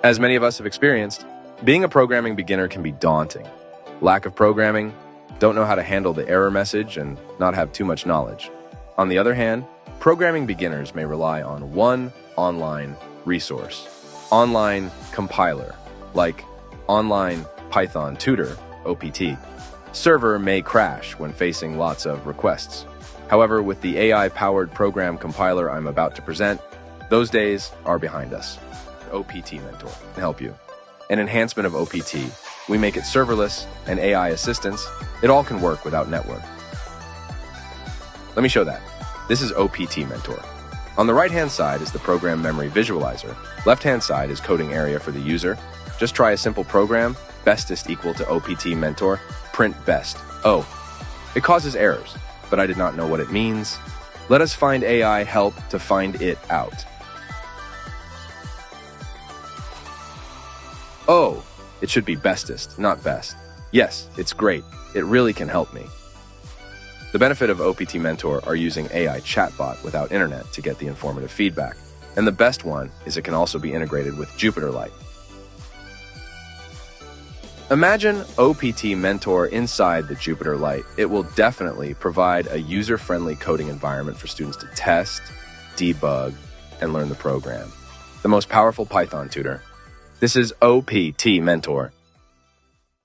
As many of us have experienced, being a programming beginner can be daunting. Lack of programming, don't know how to handle the error message, and not have too much knowledge. On the other hand, programming beginners may rely on one online resource, online compiler, like online Python Tutor, OPT. Server may crash when facing lots of requests. However, with the AI-powered program compiler I'm about to present, those days are behind us. OPT Mentor can help you. An enhancement of OPT, we make it serverless and AI assistance. It all can work without network. Let me show that. This is OPT Mentor. On the right-hand side is the program memory visualizer. Left-hand side is coding area for the user. Just try a simple program, bestest equal to OPT Mentor, print best. Oh, it causes errors, but I did not know what it means. Let us find AI help to find it out. Oh, it should be bestest, not best. Yes, it's great. It really can help me. The benefit of OPT Mentor are using AI chatbot without internet to get the informative feedback. And the best one is it can also be integrated with Jupyter Lite. Imagine OPT Mentor inside the Jupyter Lite. It will definitely provide a user-friendly coding environment for students to test, debug, and learn the program. The most powerful Python tutor. This is OPT Mentor.